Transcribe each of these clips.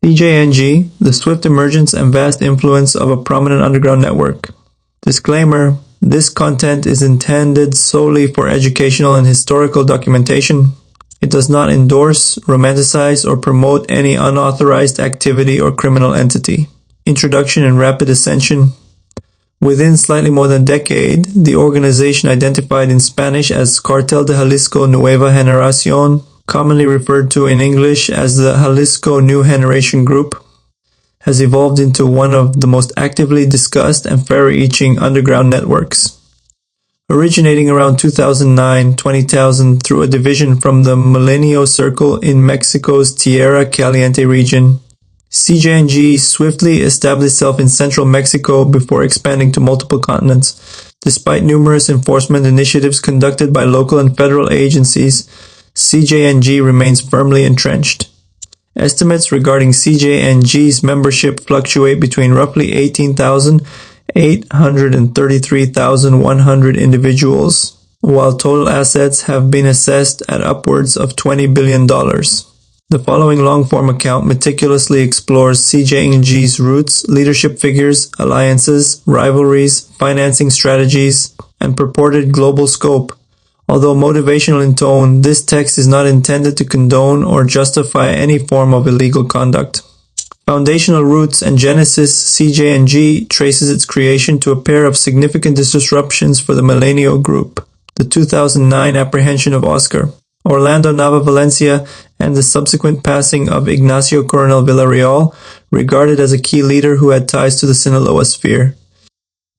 Cjng, the swift emergence and vast influence of a prominent underground network. Disclaimer: this content is intended solely for educational and historical documentation. It does not endorse, romanticize, or promote any unauthorized activity or criminal entity. Introduction and rapid ascension. Within slightly more than a decade, the organization, identified in Spanish as Cartel de Jalisco Nueva Generación, commonly referred to in English as the Jalisco New Generation Group, has evolved into one of the most actively discussed and far-reaching underground networks. Originating around 2009-2000 through a division from the Milenio Circle in Mexico's Tierra Caliente region, Cjng swiftly established itself in central Mexico before expanding to multiple continents. Despite numerous enforcement initiatives conducted by local and federal agencies, Cjng remains firmly entrenched. Estimates regarding Cjng's membership fluctuate between roughly 18,800 and 33,100 individuals, while total assets have been assessed at upwards of $20 billion. The following long-form account meticulously explores Cjng's roots, leadership figures, alliances, rivalries, financing strategies, and purported global scope. Although motivational in tone, this text is not intended to condone or justify any form of illegal conduct. Foundational roots and genesis. Cjng traces its creation to a pair of significant disruptions for the Milenio Group: the 2009 apprehension of Oscar Orlando Nava Valencia and the subsequent passing of Ignacio Coronel Villarreal, regarded as a key leader who had ties to the Sinaloa sphere.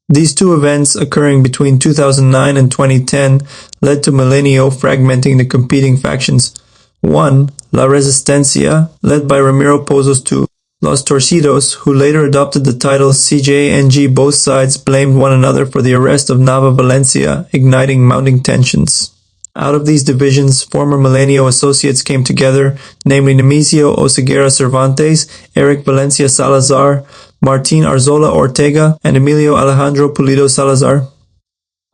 These two events, occurring between 2009 and 2010, led to Milenio fragmenting the competing factions. 1. La Resistencia, led by Ramiro Pozos. 2. Los Torcidos, who later adopted the title Cjng. Both sides blamed one another for the arrest of Nava Valencia, igniting mounting tensions. Out of these divisions, former Milenio associates came together, namely Nemesio Oseguera Cervantes, Eric Valencia Salazar, Martin Arzola Ortega, and Emilio Alejandro Pulido Salazar.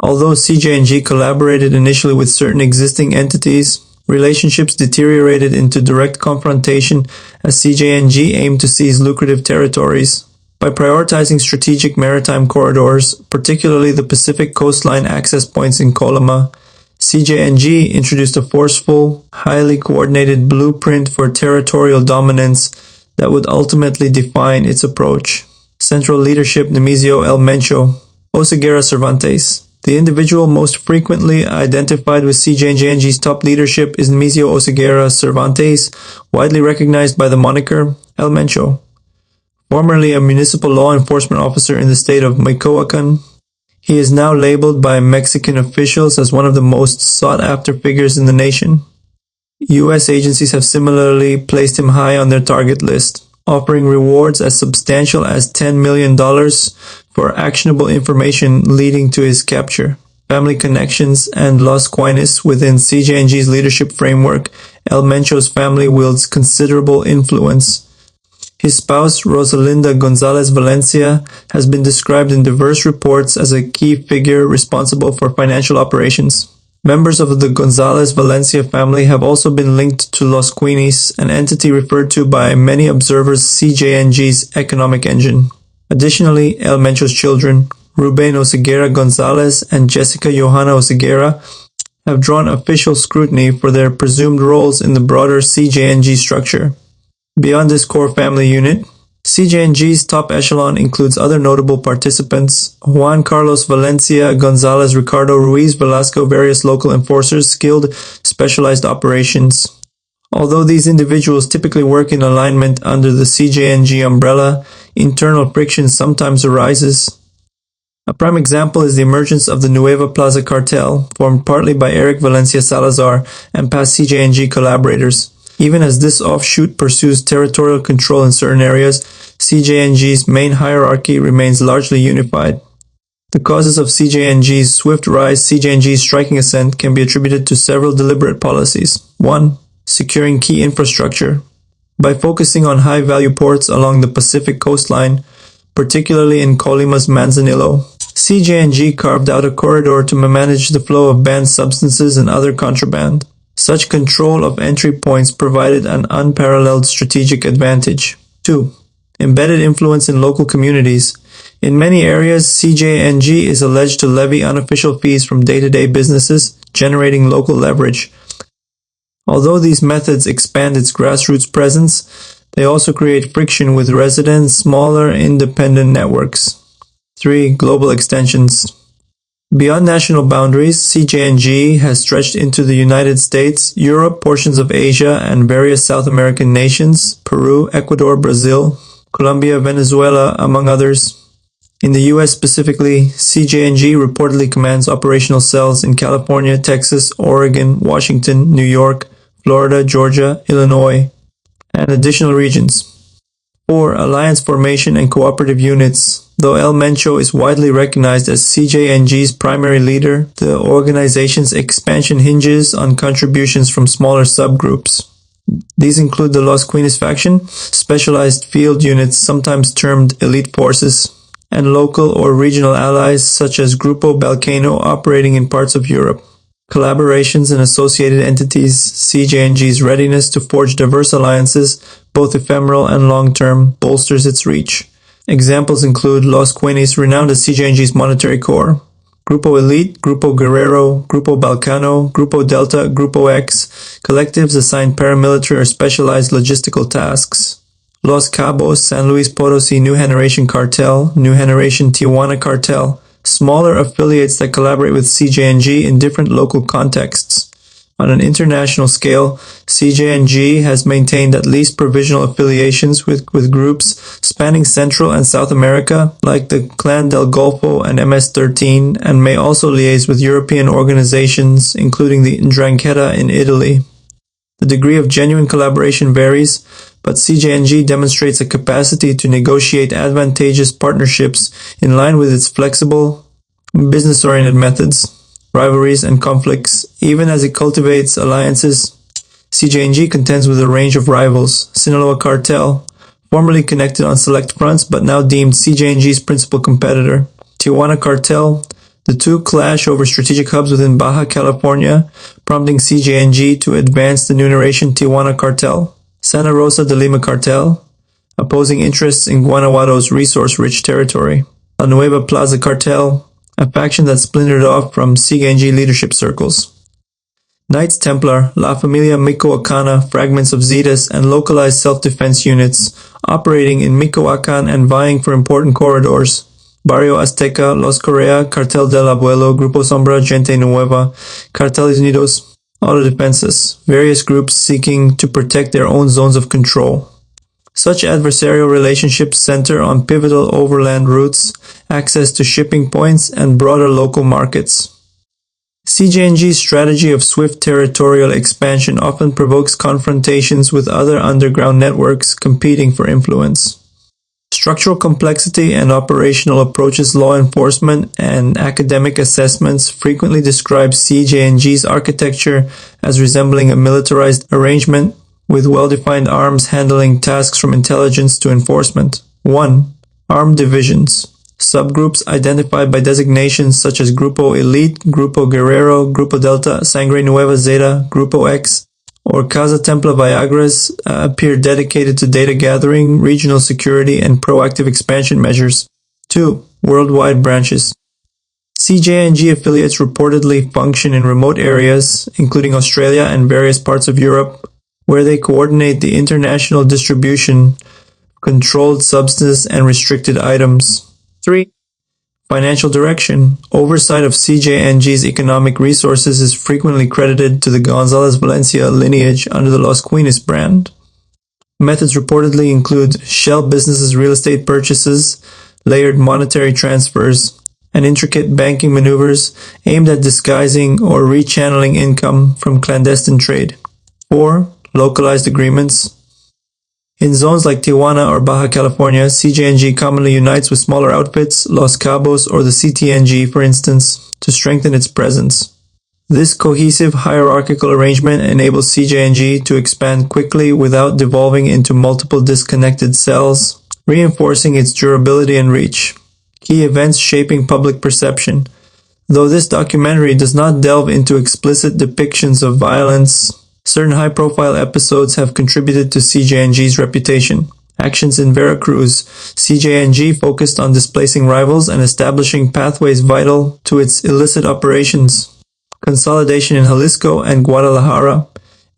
Although Cjng collaborated initially with certain existing entities, relationships deteriorated into direct confrontation as Cjng aimed to seize lucrative territories. By prioritizing strategic maritime corridors, particularly the Pacific coastline access points in Colima, Cjng introduced a forceful, highly coordinated blueprint for territorial dominance that would ultimately define its approach. Central leadership. Nemesio El Mencho Oseguera Cervantes. The individual most frequently identified with Cjng's top leadership is Nemesio Oseguera Cervantes, widely recognized by the moniker El Mencho. Formerly a municipal law enforcement officer in the state of Michoacán, he is now labeled by Mexican officials as one of the most sought-after figures in the nation. U.S. agencies have similarly placed him high on their target list, offering rewards as substantial as $10 million for actionable information leading to his capture. Family connections and Los Quinis. Within Cjng's leadership framework, El Mencho's family wields considerable influence. His spouse, Rosalinda Gonzalez Valencia, has been described in diverse reports as a key figure responsible for financial operations. Members of the Gonzalez Valencia family have also been linked to Los Quinis, an entity referred to by many observers Cjng's economic engine. Additionally, El Mencho's children, Ruben Oseguera Gonzalez and Jessica Johanna Oseguera, have drawn official scrutiny for their presumed roles in the broader Cjng structure. Beyond this core family unit, Cjng's top echelon includes other notable participants: Juan Carlos Valencia Gonzalez, Ricardo Ruiz Velasco, various local enforcers, skilled specialized operations. Although these individuals typically work in alignment under the Cjng umbrella, internal friction sometimes arises. A prime example is the emergence of the Nueva Plaza cartel, formed partly by Eric Valencia Salazar and past Cjng collaborators. Even as this offshoot pursues territorial control in certain areas, Cjng's main hierarchy remains largely unified. The causes of Cjng's swift rise. Cjng's striking ascent can be attributed to several deliberate policies. 1. Securing key infrastructure. By focusing on high-value ports along the Pacific coastline, particularly in Colima's Manzanillo, Cjng carved out a corridor to manage the flow of banned substances and other contraband. Such control of entry points provided an unparalleled strategic advantage. 2. Embedded influence in local communities. In many areas, Cjng is alleged to levy unofficial fees from day-to-day businesses, generating local leverage. Although these methods expand its grassroots presence, they also create friction with residents, smaller, independent networks. 3. Global extensions. Beyond national boundaries, Cjng has stretched into the United States, Europe, portions of Asia, and various South American nations, Peru, Ecuador, Brazil, Colombia, Venezuela, among others. In the US specifically, Cjng reportedly commands operational cells in California, Texas, Oregon, Washington, New York, Florida, Georgia, Illinois, and additional regions. 4. Alliance formation and cooperative units. Though El Mencho is widely recognized as Cjng's primary leader, the organization's expansion hinges on contributions from smaller subgroups. These include the Los Quenis faction, specialized field units sometimes termed elite forces, and local or regional allies such as Grupo Balcano operating in parts of Europe. Collaborations and associated entities. Cjng's readiness to forge diverse alliances, both ephemeral and long-term, bolsters its reach. Examples include Los Quenis, renowned as Cjng's monetary core, Grupo Elite, Grupo Guerrero, Grupo Balcano, Grupo Delta, Grupo X, collectives assigned paramilitary or specialized logistical tasks. Los Cabos, San Luis Potosí New Generation Cartel, New Generation Tijuana Cartel, smaller affiliates that collaborate with Cjng in different local contexts. On an international scale, Cjng has maintained at least provisional affiliations with groups spanning Central and South America, like the Clan del Golfo and MS-13, and may also liaise with European organizations, including the 'Ndrangheta in Italy. The degree of genuine collaboration varies, but Cjng demonstrates a capacity to negotiate advantageous partnerships in line with its flexible, business-oriented methods. Rivalries and conflicts. Even as it cultivates alliances, Cjng contends with a range of rivals. Sinaloa Cartel, formerly connected on select fronts but now deemed Cjng's principal competitor. Tijuana Cartel, the two clash over strategic hubs within Baja California, prompting Cjng to advance the new generation Tijuana Cartel. Santa Rosa de Lima Cartel, opposing interests in Guanajuato's resource-rich territory. La Nueva Plaza Cartel, a faction that splintered off from Cjng leadership circles. Knights Templar, La Familia Michoacana, fragments of Zetas, and localized self-defense units, operating in Michoacan and vying for important corridors. Barrio Azteca, Los Correa, Cartel del Abuelo, Grupo Sombra, Gente Nueva, Carteles Unidos, Autodefensas, various groups seeking to protect their own zones of control. Such adversarial relationships center on pivotal overland routes, access to shipping points, and broader local markets. Cjng's strategy of swift territorial expansion often provokes confrontations with other underground networks competing for influence. Structural complexity and operational approaches. Law enforcement and academic assessments frequently describe Cjng's architecture as resembling a militarized arrangement, with well-defined arms handling tasks from intelligence to enforcement. 1. Armed divisions. Subgroups identified by designations such as Grupo Elite, Grupo Guerrero, Grupo Delta, Sangre Nueva Zeta, Grupo X, or Casa Templa Viagras appear dedicated to data gathering, regional security, and proactive expansion measures. 2. Worldwide branches. Cjng affiliates reportedly function in remote areas, including Australia and various parts of Europe, where they coordinate the international distribution of controlled substances and restricted items. 3. Financial direction. Oversight of Cjng's economic resources is frequently credited to the Gonzalez Valencia lineage under the Los Quenis brand. Methods reportedly include shell businesses' real estate purchases, layered monetary transfers, and intricate banking maneuvers aimed at disguising or rechanneling income from clandestine trade. 4. Localized agreements. In zones like Tijuana or Baja California, Cjng commonly unites with smaller outfits, Los Cabos or the CTNG, for instance, to strengthen its presence. This cohesive hierarchical arrangement enables Cjng to expand quickly without devolving into multiple disconnected cells, reinforcing its durability and reach. Key events shaping public perception. Though this documentary does not delve into explicit depictions of violence, certain high-profile episodes have contributed to Cjng's reputation. Actions in Veracruz. CJNG focused on displacing rivals and establishing pathways vital to its illicit operations. Consolidation in Jalisco and Guadalajara.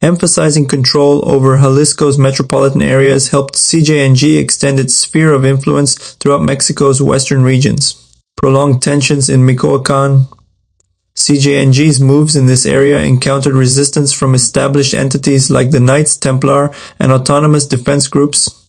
Emphasizing control over Jalisco's metropolitan areas helped CJNG extend its sphere of influence throughout Mexico's western regions. Prolonged tensions in Michoacán. CJNG's moves in this area encountered resistance from established entities like the Knights Templar and autonomous defense groups.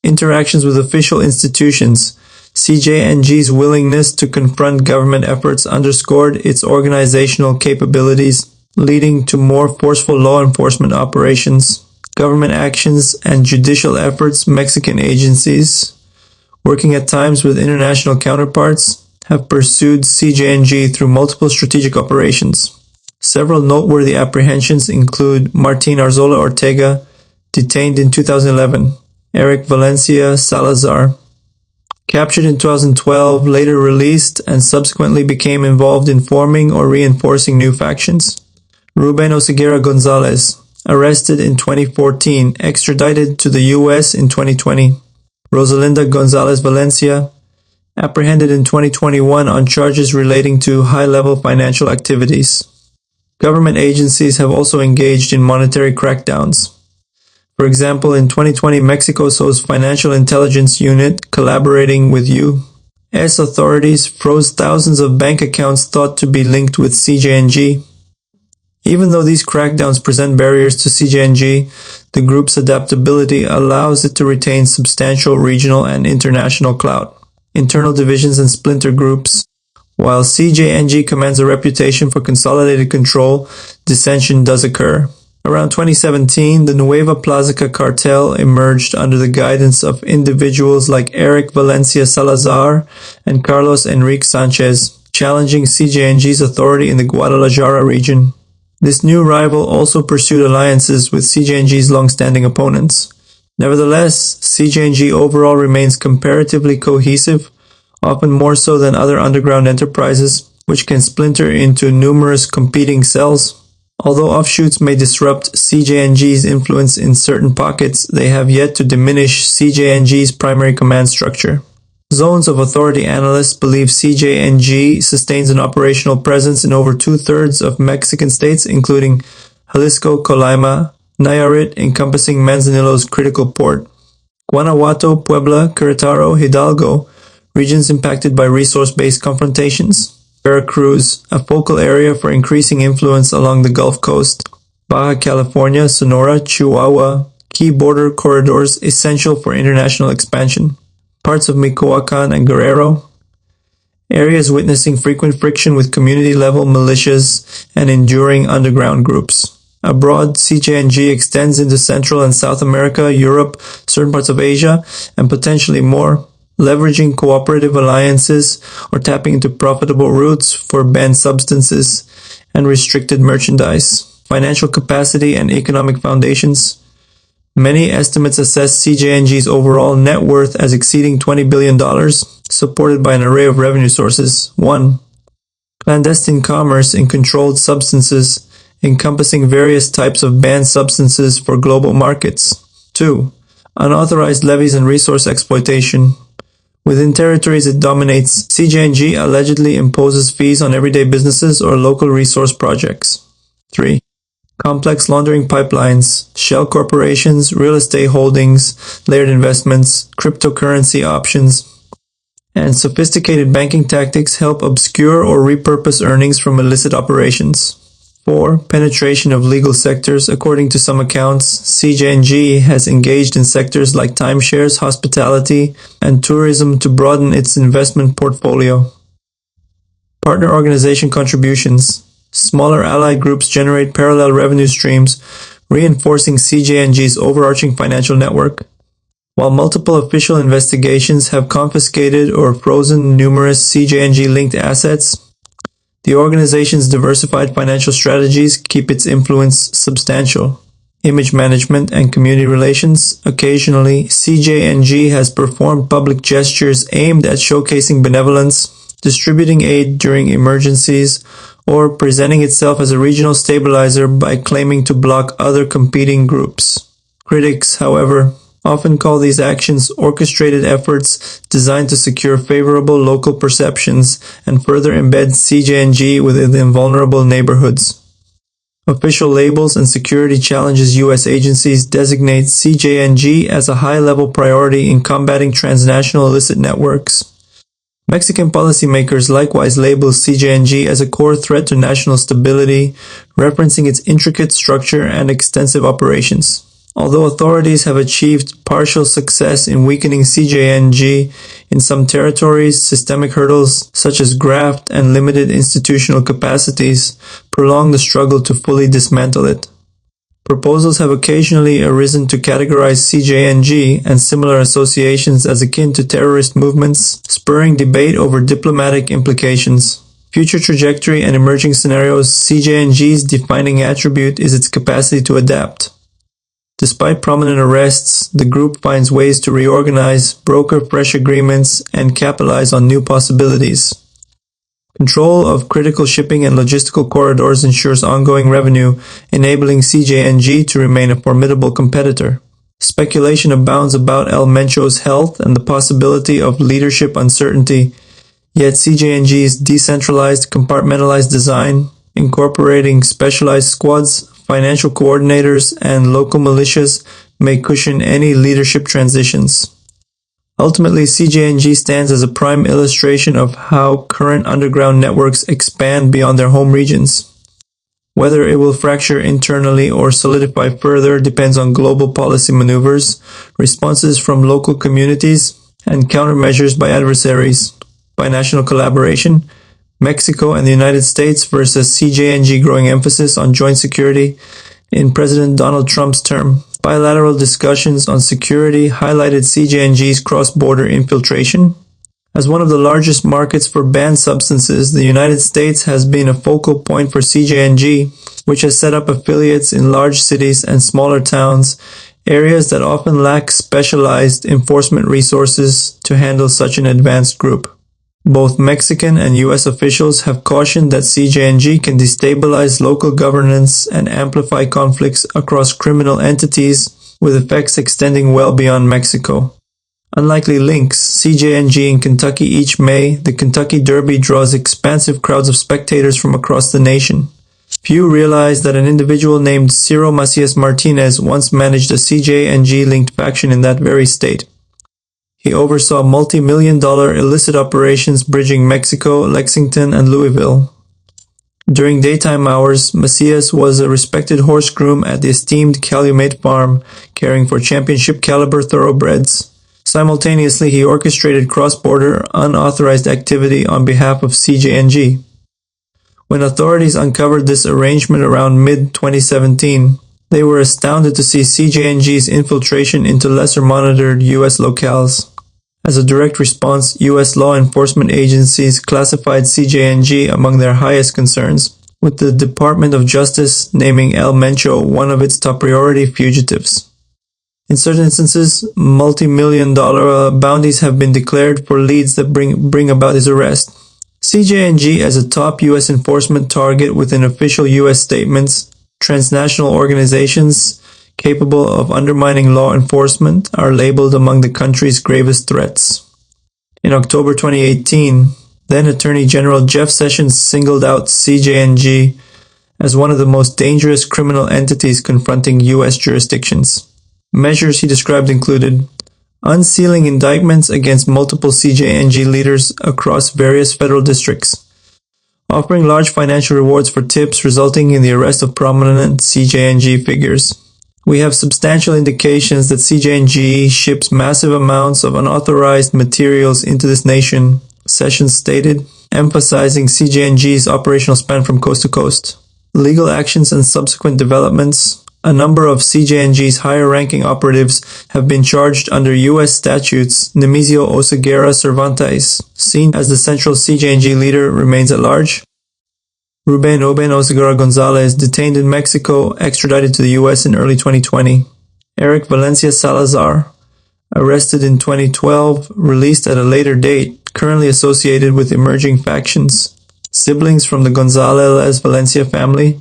Interactions with official institutions. CJNG's willingness to confront government efforts underscored its organizational capabilities, leading to more forceful law enforcement operations. Government actions and judicial efforts. Mexican agencies, working at times with international counterparts, have pursued CJNG through multiple strategic operations. Several noteworthy apprehensions include Martin Arzola Ortega, detained in 2011, Eric Valencia Salazar, captured in 2012, later released, and subsequently became involved in forming or reinforcing new factions. Ruben Oseguera Gonzalez, arrested in 2014, extradited to the U.S. in 2020. Rosalinda Gonzalez Valencia, apprehended in 2021 on charges relating to high-level financial activities. Government agencies have also engaged in monetary crackdowns. For example, in 2020, Mexico's Financial Intelligence Unit, collaborating with U.S. authorities, froze thousands of bank accounts thought to be linked with CJNG. Even though these crackdowns present barriers to CJNG, the group's adaptability allows it to retain substantial regional and international clout. Internal divisions and splinter groups. While CJNG commands a reputation for consolidated control, dissension does occur. Around 2017, the Nueva Plazica cartel emerged under the guidance of individuals like Eric Valencia Salazar and Carlos Enrique Sanchez, challenging CJNG's authority in the Guadalajara region. This new rival also pursued alliances with CJNG's long-standing opponents. Nevertheless, CJNG overall remains comparatively cohesive, often more so than other underground enterprises, which can splinter into numerous competing cells. Although offshoots may disrupt CJNG's influence in certain pockets, they have yet to diminish CJNG's primary command structure. Zones of authority analysts believe CJNG sustains an operational presence in over two-thirds of Mexican states, including Jalisco, Colima, Nayarit, encompassing Manzanillo's critical port, Guanajuato, Puebla, Querétaro, Hidalgo, regions impacted by resource-based confrontations, Veracruz, a focal area for increasing influence along the Gulf Coast, Baja California, Sonora, Chihuahua, key border corridors essential for international expansion, parts of Michoacán and Guerrero, areas witnessing frequent friction with community-level militias and enduring underground groups. Abroad, CJNG extends into Central and South America, Europe, certain parts of Asia, and potentially more, leveraging cooperative alliances or tapping into profitable routes for banned substances and restricted merchandise. Financial capacity and economic foundations. Many estimates assess CJNG's overall net worth as exceeding $20 billion, supported by an array of revenue sources. 1. Clandestine commerce in controlled substances, encompassing various types of banned substances for global markets. 2. Unauthorized levies and resource exploitation. Within territories it dominates, CJNG allegedly imposes fees on everyday businesses or local resource projects. 3. Complex laundering pipelines, shell corporations, real estate holdings, layered investments, cryptocurrency options, and sophisticated banking tactics help obscure or repurpose earnings from illicit operations. 4. Penetration of legal sectors. According to some accounts, CJNG has engaged in sectors like timeshares, hospitality, and tourism to broaden its investment portfolio. Partner organization contributions. Smaller allied groups generate parallel revenue streams, reinforcing CJNG's overarching financial network. While multiple official investigations have confiscated or frozen numerous CJNG-linked assets, the organization's diversified financial strategies keep its influence substantial. Image management and community relations. Occasionally, CJNG has performed public gestures aimed at showcasing benevolence, distributing aid during emergencies, or presenting itself as a regional stabilizer by claiming to block other competing groups. Critics, however, often call these actions orchestrated efforts designed to secure favorable local perceptions and further embed Cjng within vulnerable neighborhoods. Official labels and security challenges U.S. agencies designate Cjng as a high-level priority in combating transnational illicit networks. Mexican policymakers likewise label Cjng as a core threat to national stability, referencing its intricate structure and extensive operations. Although authorities have achieved partial success in weakening Cjng in some territories, systemic hurdles such as graft and limited institutional capacities prolong the struggle to fully dismantle it. Proposals have occasionally arisen to categorize Cjng and similar associations as akin to terrorist movements, spurring debate over diplomatic implications. Future trajectory and emerging scenarios. Cjng's defining attribute is its capacity to adapt. Despite prominent arrests, the group finds ways to reorganize, broker fresh agreements, and capitalize on new possibilities. Control of critical shipping and logistical corridors ensures ongoing revenue, enabling Cjng to remain a formidable competitor. Speculation abounds about El Mencho's health and the possibility of leadership uncertainty, yet Cjng's decentralized, compartmentalized design, incorporating specialized squads, financial coordinators, and local militias may cushion any leadership transitions. Ultimately, Cjng stands as a prime illustration of how current underground networks expand beyond their home regions. Whether it will fracture internally or solidify further depends on global policy maneuvers, responses from local communities, and countermeasures by adversaries. Binational collaboration, Mexico and the United States versus Cjng growing emphasis on joint security in President Donald Trump's term. Bilateral discussions on security highlighted Cjng's cross-border infiltration. As one of the largest markets for banned substances, the United States has been a focal point for Cjng, which has set up affiliates in large cities and smaller towns, areas that often lack specialized enforcement resources to handle such an advanced group. Both Mexican and U.S. officials have cautioned that Cjng can destabilize local governance and amplify conflicts across criminal entities, with effects extending well beyond Mexico. Unlikely links. Cjng in Kentucky. Each May, the Kentucky Derby draws expansive crowds of spectators from across the nation. Few realize that an individual named Ciro Macias Martinez once managed a Cjng-linked faction in that very state. He oversaw multi-million-dollar illicit operations bridging Mexico, Lexington, and Louisville. During daytime hours, Macias was a respected horse groom at the esteemed Calumet Farm, caring for championship-caliber thoroughbreds. Simultaneously, he orchestrated cross-border, unauthorized activity on behalf of Cjng. When authorities uncovered this arrangement around mid-2017, they were astounded to see Cjng's infiltration into lesser-monitored U.S. locales. As a direct response, U.S. law enforcement agencies classified Cjng among their highest concerns, with the Department of Justice naming El Mencho one of its top priority fugitives. In certain instances, multi-million-dollar bounties have been declared for leads that bring about his arrest. Cjng as a top U.S. enforcement target within official U.S. statements. Transnational organizations capable of undermining law enforcement are labeled among the country's gravest threats. In October 2018, then Attorney General Jeff Sessions singled out Cjng as one of the most dangerous criminal entities confronting U.S. jurisdictions. Measures he described included unsealing indictments against multiple Cjng leaders across various federal districts, offering large financial rewards for tips resulting in the arrest of prominent Cjng figures. We have substantial indications that Cjng ships massive amounts of unauthorized materials into this nation, Sessions stated, emphasizing Cjng's operational span from coast to coast. Legal actions and subsequent developments. A number of Cjng's higher-ranking operatives have been charged under U.S. statutes. Nemesio Oseguera Cervantes, seen as the central Cjng leader, remains at large. Ruben Oseguera Gonzalez, detained in Mexico, extradited to the U.S. in early 2020. Eric Valencia Salazar, arrested in 2012, released at a later date, currently associated with emerging factions. Siblings from the Gonzalez Valencia family,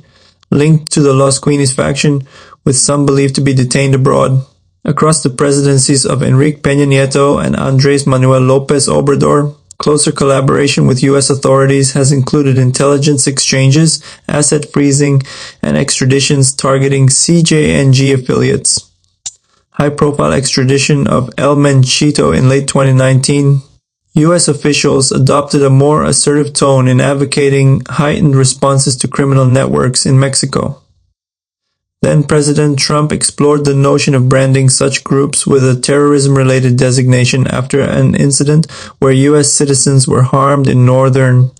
linked to the Los Queenies faction, with some believed to be detained abroad. Across the presidencies of Enrique Peña Nieto and Andrés Manuel López Obrador, closer collaboration with U.S. authorities has included intelligence exchanges, asset freezing, and extraditions targeting CJNG affiliates. High-profile extradition of El Menchito in late 2019, U.S. officials adopted a more assertive tone in advocating heightened responses to criminal networks in Mexico. Then President Trump explored the notion of branding such groups with a terrorism-related designation after an incident where U.S. citizens were harmed in northern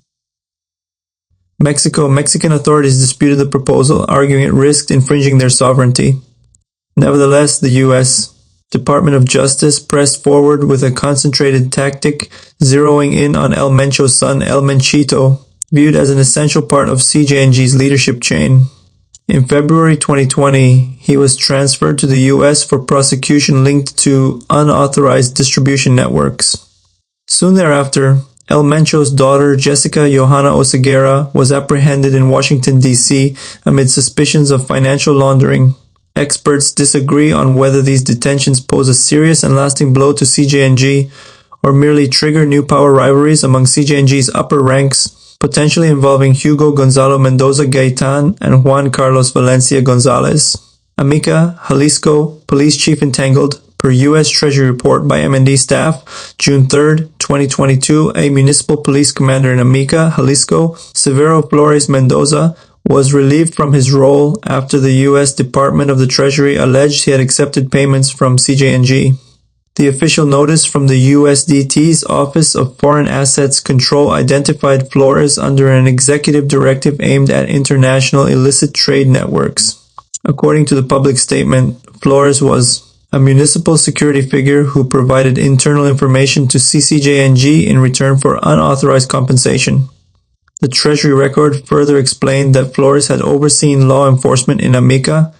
Mexico. Mexican authorities disputed the proposal, arguing it risked infringing their sovereignty. Nevertheless, the U.S. Department of Justice pressed forward with a concentrated tactic, zeroing in on El Mencho's son, El Menchito, viewed as an essential part of CJNG's leadership chain. In February 2020, he was transferred to the U.S. for prosecution linked to unauthorized distribution networks. Soon thereafter, El Mencho's daughter, Jessica Johanna Oseguera, was apprehended in Washington, D.C. amid suspicions of financial laundering. Experts disagree on whether these detentions pose a serious and lasting blow to CJNG or merely trigger new power rivalries among CJNG's upper ranks, potentially involving Hugo Gonzalo Mendoza Gaitan and Juan Carlos Valencia Gonzalez. Amica, Jalisco, police chief entangled, per U.S. Treasury report by MND staff, June 3, 2022, a municipal police commander in Amica, Jalisco, Severo Flores Mendoza, was relieved from his role after the U.S. Department of the Treasury alleged he had accepted payments from CJNG. The official notice from the USDT's Office of Foreign Assets Control identified Flores under an executive directive aimed at international illicit trade networks. According to the public statement, Flores was a municipal security figure who provided internal information to CCJNG in return for unauthorized compensation. The Treasury record further explained that Flores had overseen law enforcement in Amica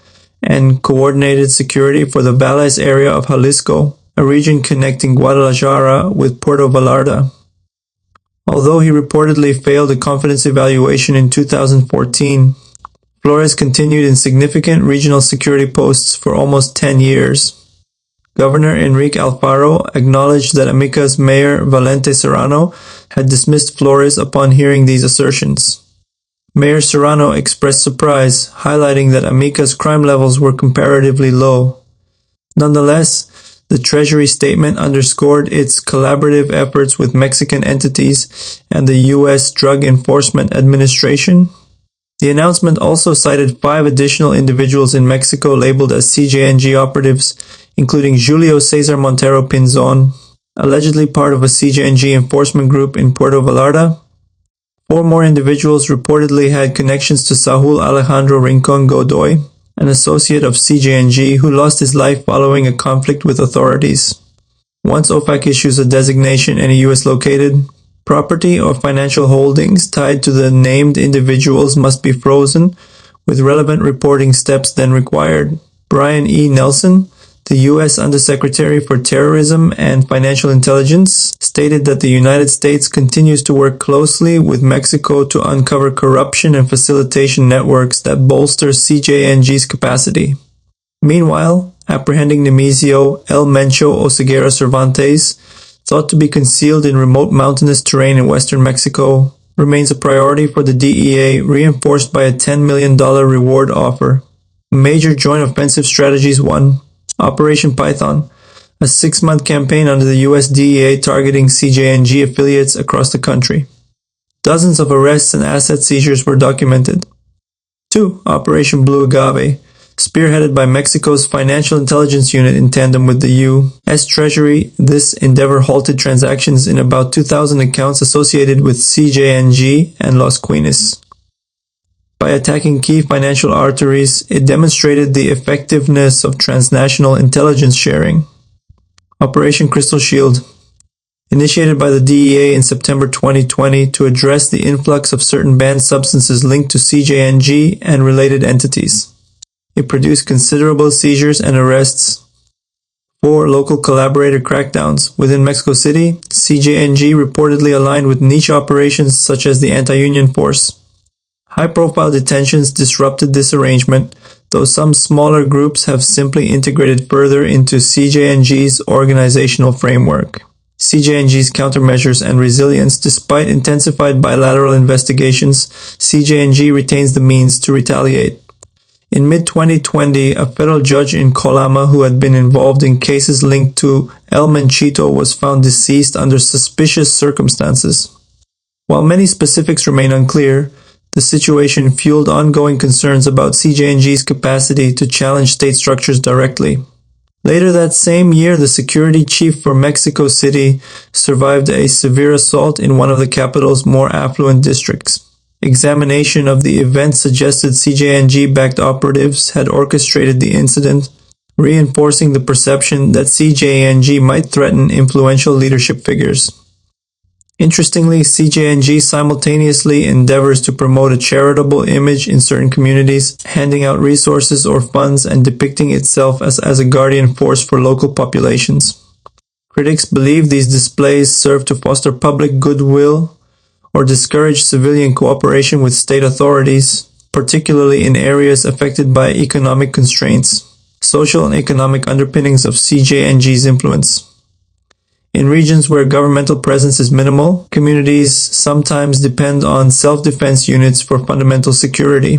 and coordinated security for the Valles area of Jalisco, a region connecting Guadalajara with Puerto Vallarta. Although he reportedly failed a confidence evaluation in 2014, Flores continued in significant regional security posts for almost 10 years. Governor Enrique Alfaro acknowledged that Amica's mayor Valente Serrano had dismissed Flores upon hearing these assertions. Mayor Serrano expressed surprise, highlighting that Amica's crime levels were comparatively low. Nonetheless, the Treasury statement underscored its collaborative efforts with Mexican entities and the U.S. Drug Enforcement Administration. The announcement also cited 5 additional individuals in Mexico labeled as CJNG operatives, including Julio Cesar Montero Pinzon, allegedly part of a CJNG enforcement group in Puerto Vallarta. 4 more individuals reportedly had connections to Saúl Alejandro Rincón Godoy, an associate of CJNG who lost his life following a conflict with authorities. Once OFAC issues a designation any U.S.-located property or financial holdings tied to the named individuals must be frozen, with relevant reporting steps then required. Brian E. Nelson, the U.S. Undersecretary for Terrorism and Financial Intelligence, stated that the United States continues to work closely with Mexico to uncover corruption and facilitation networks that bolster CJNG's capacity. Meanwhile, apprehending Nemesio El Mencho Oseguera Cervantes, thought to be concealed in remote mountainous terrain in western Mexico, remains a priority for the DEA, reinforced by a $10 million reward offer. Major Joint Offensive Strategies 1. Operation Python, a 6-month campaign under the U.S. DEA targeting CJNG affiliates across the country. Dozens of arrests and asset seizures were documented. 2. Operation Blue Agave, spearheaded by Mexico's Financial Intelligence Unit in tandem with the U.S. Treasury. This endeavor halted transactions in about 2,000 accounts associated with CJNG and Los Quines. By attacking key financial arteries, it demonstrated the effectiveness of transnational intelligence sharing. Operation Crystal Shield, initiated by the DEA in September 2020 to address the influx of certain banned substances linked to CJNG and related entities. It produced considerable seizures and arrests. 4. Local collaborator crackdowns. Within Mexico City, CJNG reportedly aligned with niche operations such as the Anti-Union Force. High-profile detentions disrupted this arrangement, though some smaller groups have simply integrated further into Cjng's organizational framework. Cjng's countermeasures and resilience. Despite intensified bilateral investigations, Cjng retains the means to retaliate. In mid-2020, a federal judge in Colama who had been involved in cases linked to El Menchito was found deceased under suspicious circumstances. While many specifics remain unclear, the situation fueled ongoing concerns about Cjng's capacity to challenge state structures directly. Later that same year, the security chief for Mexico City survived a severe assault in one of the capital's more affluent districts. Examination of the event suggested Cjng-backed operatives had orchestrated the incident, reinforcing the perception that Cjng might threaten influential leadership figures. Interestingly, Cjng simultaneously endeavors to promote a charitable image in certain communities, handing out resources or funds and depicting itself as a guardian force for local populations. Critics believe these displays serve to foster public goodwill or discourage civilian cooperation with state authorities, particularly in areas affected by economic constraints. Social and economic underpinnings of Cjng's influence. In regions where governmental presence is minimal, communities sometimes depend on self-defense units for fundamental security.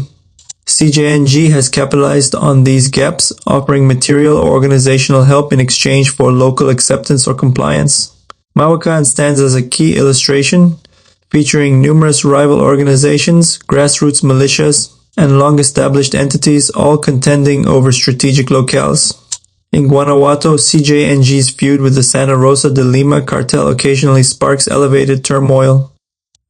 Cjng has capitalized on these gaps, offering material or organizational help in exchange for local acceptance or compliance. Mahuacan stands as a key illustration, featuring numerous rival organizations, grassroots militias, and long-established entities all contending over strategic locales. In Guanajuato, Cjng's feud with the Santa Rosa de Lima cartel occasionally sparks elevated turmoil.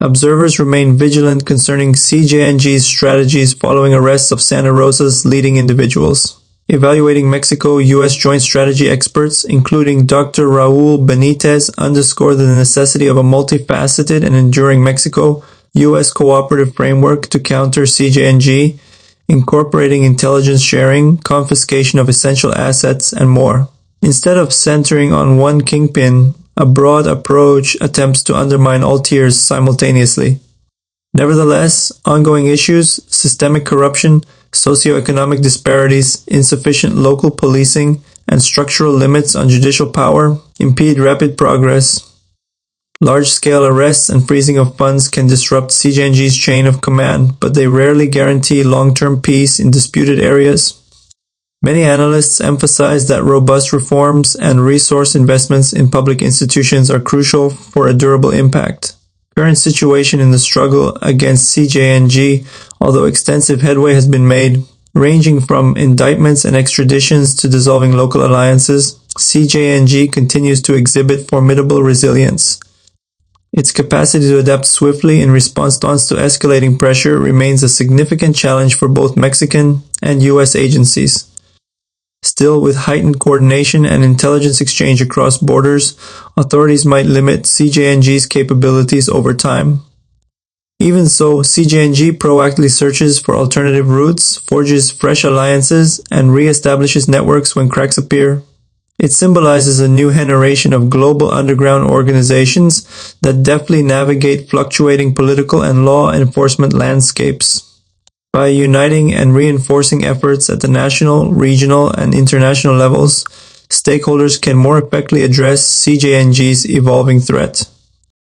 Observers remain vigilant concerning Cjng's strategies following arrests of Santa Rosa's leading individuals. Evaluating Mexico-U.S. Joint Strategy experts, including Dr. Raul Benitez, underscore the necessity of a multifaceted and enduring Mexico-U.S. cooperative framework to counter Cjng, incorporating intelligence sharing, confiscation of essential assets, and more. Instead of centering on one kingpin, a broad approach attempts to undermine all tiers simultaneously. Nevertheless, ongoing issues, systemic corruption, socioeconomic disparities, insufficient local policing, and structural limits on judicial power impede rapid progress. Large-scale arrests and freezing of funds can disrupt Cjng's chain of command, but they rarely guarantee long-term peace in disputed areas. Many analysts emphasize that robust reforms and resource investments in public institutions are crucial for a durable impact. Current situation in the struggle against Cjng, although extensive headway has been made, ranging from indictments and extraditions to dissolving local alliances, Cjng continues to exhibit formidable resilience. Its capacity to adapt swiftly in response to escalating pressure remains a significant challenge for both Mexican and U.S. agencies. Still, with heightened coordination and intelligence exchange across borders, authorities might limit Cjng's capabilities over time. Even so, Cjng proactively searches for alternative routes, forges fresh alliances, and re-establishes networks when cracks appear. It symbolizes a new generation of global underground organizations that deftly navigate fluctuating political and law enforcement landscapes. By uniting and reinforcing efforts at the national, regional, and international levels, stakeholders can more effectively address Cjng's evolving threat.